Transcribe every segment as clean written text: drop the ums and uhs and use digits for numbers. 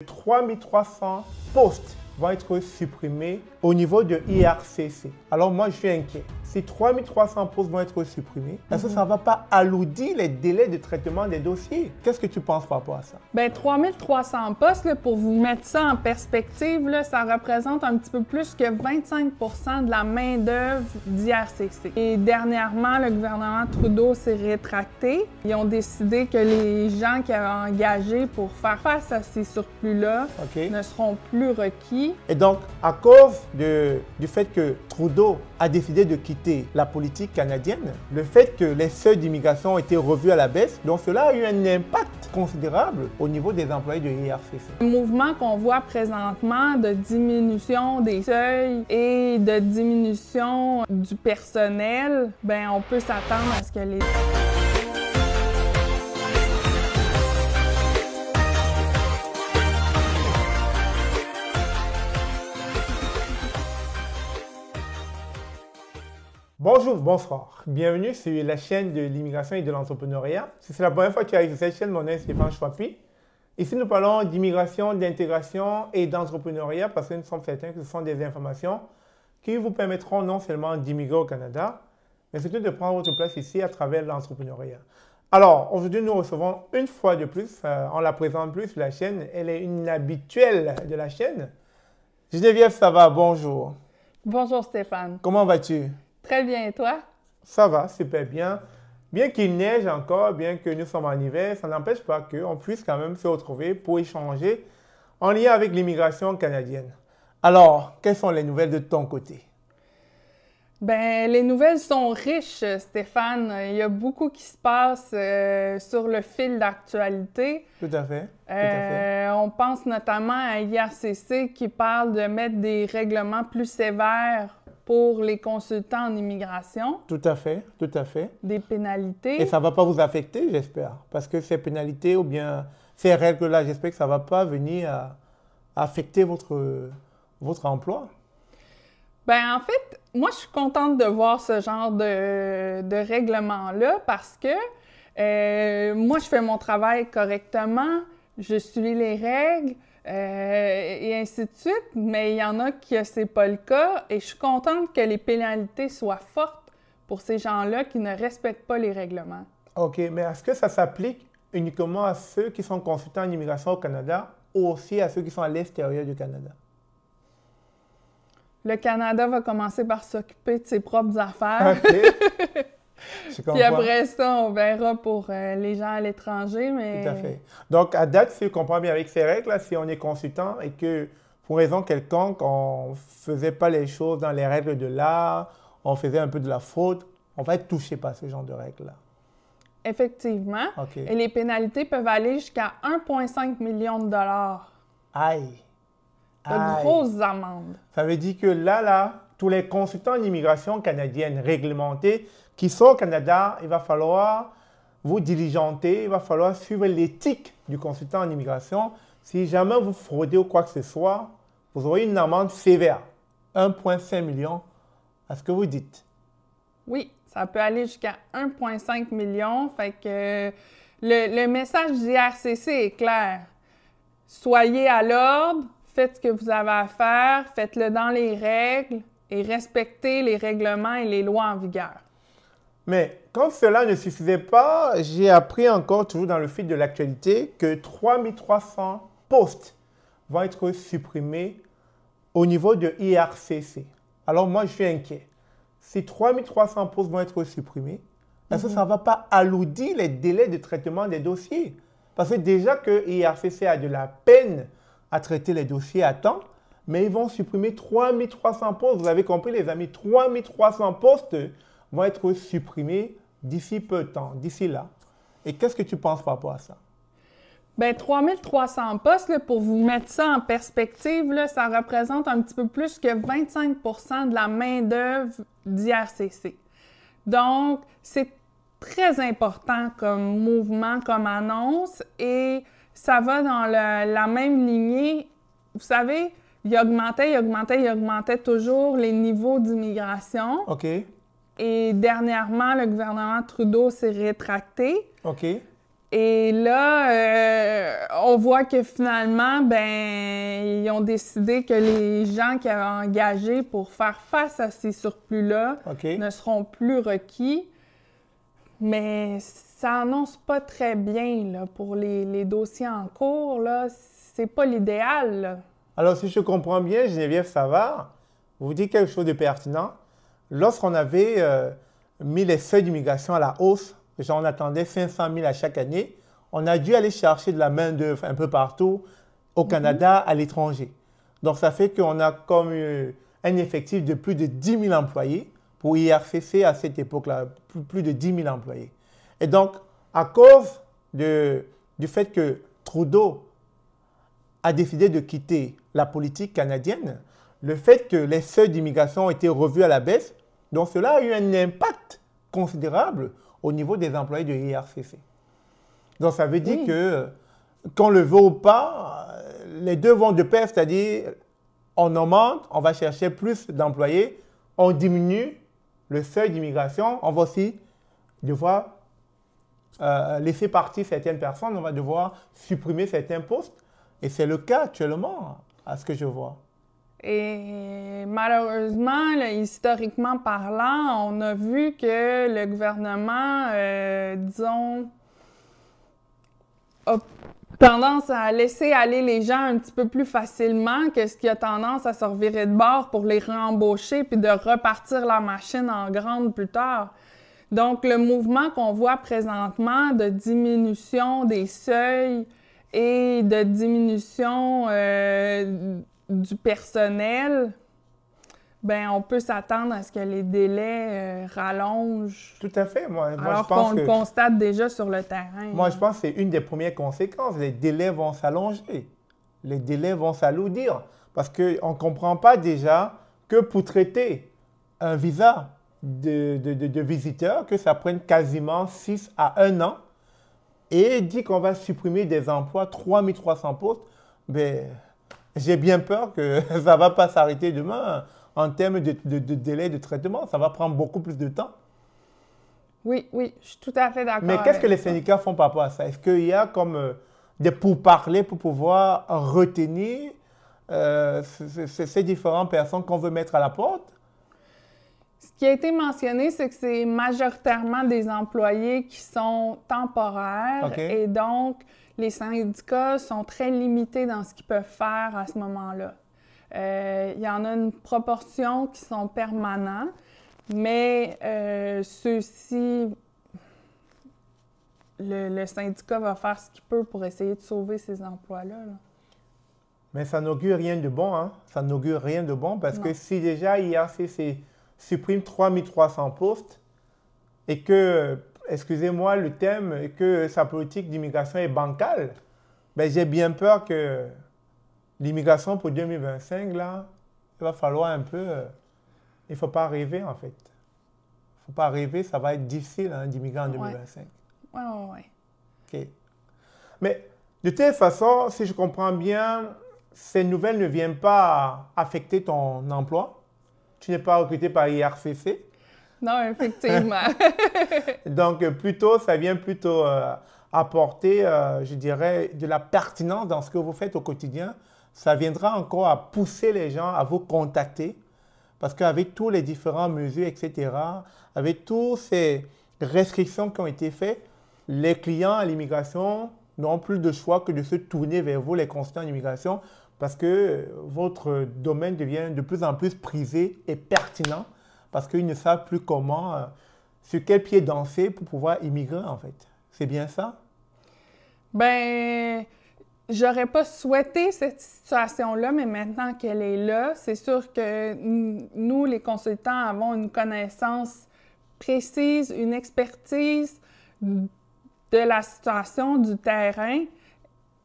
3300 postes vont être supprimés au niveau de IRCC. Alors moi, je suis inquiet. Si 3300 postes vont être supprimés, est-ce que ça ne va pas alourdir les délais de traitement des dossiers? Qu'est-ce que tu penses par rapport à ça? Bien, 3300 postes, là, pour vous mettre ça en perspective, là, ça représente un petit peu plus que 25 de la main-d'œuvre d'IRCC. Et dernièrement, le gouvernement Trudeau s'est rétracté. Ils ont décidé que les gens qui avaient engagés pour faire face à ces surplus-là ne seront plus requis. Et donc, à cause du fait que Trudeau a décidé de quitter la politique canadienne, le fait que les seuils d'immigration ont été revus à la baisse, donc cela a eu un impact considérable au niveau des employés de l'IRCC. Le mouvement qu'on voit présentement de diminution des seuils et de diminution du personnel, bien, on peut s'attendre à ce que les... Bonjour, bonsoir. Bienvenue sur la chaîne de l'immigration et de l'entrepreneuriat. Si c'est la première fois que tu arrives sur cette chaîne, mon nom est Stéphane Chouapi. Ici, nous parlons d'immigration, d'intégration et d'entrepreneuriat parce que nous sommes certains que ce sont des informations qui vous permettront non seulement d'immigrer au Canada, mais surtout de prendre votre place ici à travers l'entrepreneuriat. Alors, aujourd'hui, nous recevons une fois de plus, on la présente plus sur la chaîne, elle est une habituelle de la chaîne. Geneviève, ça va? Bonjour. Bonjour Stéphane. Comment vas-tu? Très bien, et toi? Ça va, super bien. Bien qu'il neige encore, bien que nous sommes en hiver, ça n'empêche pas qu'on puisse quand même se retrouver pour échanger en lien avec l'immigration canadienne. Alors, quelles sont les nouvelles de ton côté? Bien, les nouvelles sont riches, Stéphane. Il y a beaucoup qui se passe sur le fil d'actualité. Tout à fait. Tout à fait. On pense notamment à IRCC qui parle de mettre des règlements plus sévères pour les consultants en immigration. Tout à fait, tout à fait. Des pénalités. Et ça ne va pas vous affecter, j'espère, parce que ces pénalités ou bien ces règles-là, j'espère que ça ne va pas venir à affecter votre emploi. Bien, en fait, moi, je suis contente de voir ce genre de règlement-là parce que moi, je fais mon travail correctement, je suis les règles, et ainsi de suite, mais il y en a qui c'est pas le cas et je suis contente que les pénalités soient fortes pour ces gens-là qui ne respectent pas les règlements. OK, mais est-ce que ça s'applique uniquement à ceux qui sont consultants en immigration au Canada ou aussi à ceux qui sont à l'extérieur du Canada? Le Canada va commencer par s'occuper de ses propres affaires. OK. Puis après ça, on verra pour les gens à l'étranger, mais... Tout à fait. Donc, à date, si je comprends bien avec ces règles-là, si on est consultant et que, pour raison quelconque, on ne faisait pas les choses dans les règles de l'art, on faisait un peu de la fraude, on va être touché par ce genre de règles-là. Effectivement. Okay. Et les pénalités peuvent aller jusqu'à 1,5 million de dollars. Aïe! De grosses amendes. Ça veut dire que là, tous les consultants en immigration canadienne réglementés qui sont au Canada, il va falloir vous diligenter, il va falloir suivre l'éthique du consultant en immigration. Si jamais vous fraudez ou quoi que ce soit, vous aurez une amende sévère, 1,5 million. Est-ce que vous dites? Oui, ça peut aller jusqu'à 1,5 million. Fait que le message d'IRCC est clair. Soyez à l'ordre, faites ce que vous avez à faire, faites-le dans les règles et respectez les règlements et les lois en vigueur. Mais comme cela ne suffisait pas, j'ai appris encore, toujours dans le fil de l'actualité, que 3300 postes vont être supprimés au niveau de IRCC. Alors moi, je suis inquiet. Si 3300 postes vont être supprimés, est-ce que ça ne va pas alourdir les délais de traitement des dossiers? Parce que déjà que IRCC a de la peine à traiter les dossiers à temps, mais ils vont supprimer 3300 postes. Vous avez compris, les amis, 3300 postes vont être supprimés d'ici peu de temps, d'ici là. Et qu'est-ce que tu penses par rapport à ça? Bien, 3300 postes, là, pour vous mettre ça en perspective, là, ça représente un petit peu plus que 25 de la main-d'œuvre d'IRCC. Donc, c'est très important comme mouvement, comme annonce, et ça va dans la même lignée. Vous savez, il augmentait toujours les niveaux d'immigration. OK. Et dernièrement, le gouvernement Trudeau s'est rétracté. OK. Et là, on voit que finalement, ben, ils ont décidé que les gens qui avaient engagé pour faire face à ces surplus-là ne seront plus requis. Mais ça annonce pas très bien là, pour les dossiers en cours. Là, c'est pas l'idéal, là. Alors, si je comprends bien, Geneviève Savard, vous dites quelque chose de pertinent. Lorsqu'on avait mis les seuils d'immigration à la hausse, genre on attendait 500 000 à chaque année, on a dû aller chercher de la main-d'œuvre un peu partout, au Canada, à l'étranger. Donc, ça fait qu'on a comme un effectif de plus de 10 000 employés pour IRCC à cette époque-là, plus de 10 000 employés. Et donc, à cause du fait que Trudeau a décidé de quitter la politique canadienne, le fait que les seuils d'immigration ont été revus à la baisse, donc cela a eu un impact considérable au niveau des employés de l'IRCC. Donc ça veut dire que, qu'on le veut ou pas, les deux vont de pair, c'est-à-dire on augmente, on va chercher plus d'employés, on diminue le seuil d'immigration, on va aussi devoir laisser partir certaines personnes, on va devoir supprimer certains postes. Et c'est le cas actuellement, à ce que je vois. Et malheureusement, là, historiquement parlant, on a vu que le gouvernement, disons, a tendance à laisser aller les gens un petit peu plus facilement que ce qui a tendance à se revirer de bord pour les réembaucher puis de repartir la machine en grande plus tard. Donc, le mouvement qu'on voit présentement de diminution des seuils et de diminution du personnel, ben on peut s'attendre à ce que les délais rallongent. Tout à fait. Moi, alors je pense qu'on le constate déjà sur le terrain. Moi, je pense que c'est une des premières conséquences. Les délais vont s'allonger. Les délais vont s'alourdir. Parce qu'on ne comprend pas déjà que pour traiter un visa de visiteur, que ça prenne quasiment 6 à 1 an, et dit qu'on va supprimer des emplois, 3300 postes, ben, j'ai bien peur que ça ne va pas s'arrêter demain en termes de délai de traitement. Ça va prendre beaucoup plus de temps. Oui, oui, je suis tout à fait d'accord. Mais qu'est-ce que les syndicats font par rapport à ça? Est-ce qu'il y a comme des pourparlers pour pouvoir retenir ces différentes personnes qu'on veut mettre à la porte? Ce qui a été mentionné, c'est que c'est majoritairement des employés qui sont temporaires et donc les syndicats sont très limités dans ce qu'ils peuvent faire à ce moment-là. Il y en a une proportion qui sont permanents, mais ceux-ci, le syndicat va faire ce qu'il peut pour essayer de sauver ces emplois-là. Là. Mais ça n'augure rien de bon, hein? Ça n'augure rien de bon parce que si déjà IRCC supprime 3300 postes et que, excusez-moi le terme, et que sa politique d'immigration est bancale, ben j'ai bien peur que l'immigration pour 2025, là, il va falloir un peu... il ne faut pas rêver, en fait. Il ne faut pas rêver, ça va être difficile hein, d'immigrer en 2025. Oui. OK. Mais de toute façon, si je comprends bien, ces nouvelles ne viennent pas affecter ton emploi. Tu n'es pas recruté par IRCC. Non, effectivement. Donc, plutôt, ça vient plutôt apporter, je dirais, de la pertinence dans ce que vous faites au quotidien. Ça viendra encore à pousser les gens à vous contacter parce qu'avec toutes les différentes mesures, etc., avec toutes ces restrictions qui ont été faites, les clients à l'immigration n'ont plus de choix que de se tourner vers vous, les consultants en immigration, parce que votre domaine devient de plus en plus prisé et pertinent parce qu'ils ne savent plus comment, sur quel pied danser pour pouvoir immigrer, en fait. C'est bien ça? Ben, j'aurais pas souhaité cette situation-là, mais maintenant qu'elle est là, c'est sûr que nous, les consultants, avons une connaissance précise, une expertise de la situation, du terrain.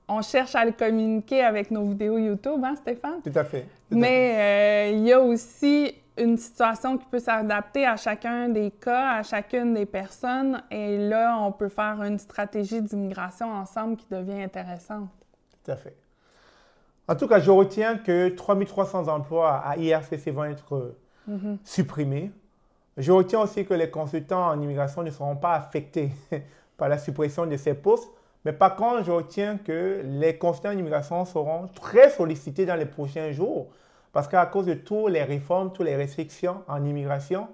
On cherche à le communiquer avec nos vidéos YouTube, hein, Stéphane? Tout à fait. Mais il y a aussi une situation qui peut s'adapter à chacun des cas, à chacune des personnes. Et là, on peut faire une stratégie d'immigration ensemble qui devient intéressante. Tout à fait. En tout cas, je retiens que 3300 emplois à IRCC vont être supprimés. Je retiens aussi que les consultants en immigration ne seront pas affectés par la suppression de ces postes. Mais par contre, je retiens que les consultants en immigration seront très sollicités dans les prochains jours parce qu'à cause de toutes les réformes, toutes les restrictions en immigration,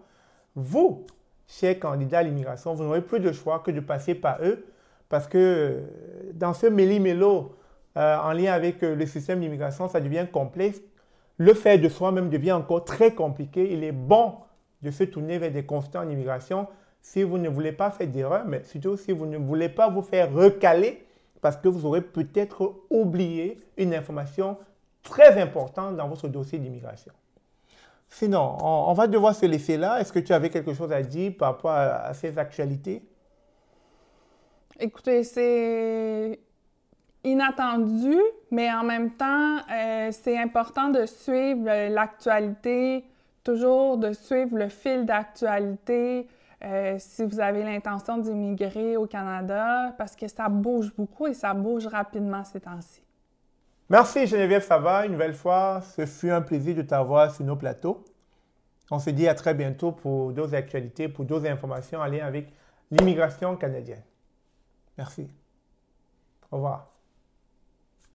vous, chers candidats à l'immigration, vous n'aurez plus de choix que de passer par eux parce que dans ce méli-mélo en lien avec le système d'immigration, ça devient complexe. Le fait de soi-même devient encore très compliqué. Il est bon de se tourner vers des consultants en immigration si vous ne voulez pas faire d'erreur, mais surtout si vous ne voulez pas vous faire recaler parce que vous aurez peut-être oublié une information très importante dans votre dossier d'immigration. Sinon, on va devoir se laisser là. Est-ce que tu avais quelque chose à dire par rapport à ces actualités? Écoutez, c'est inattendu, mais en même temps, c'est important de suivre l'actualité, toujours de suivre le fil d'actualité si vous avez l'intention d'immigrer au Canada, parce que ça bouge beaucoup et ça bouge rapidement ces temps-ci. Merci Geneviève Savard, une nouvelle fois. Ce fut un plaisir de t'avoir sur nos plateaux. On se dit à très bientôt pour d'autres actualités, pour d'autres informations en lien avec l'immigration canadienne. Merci. Au revoir.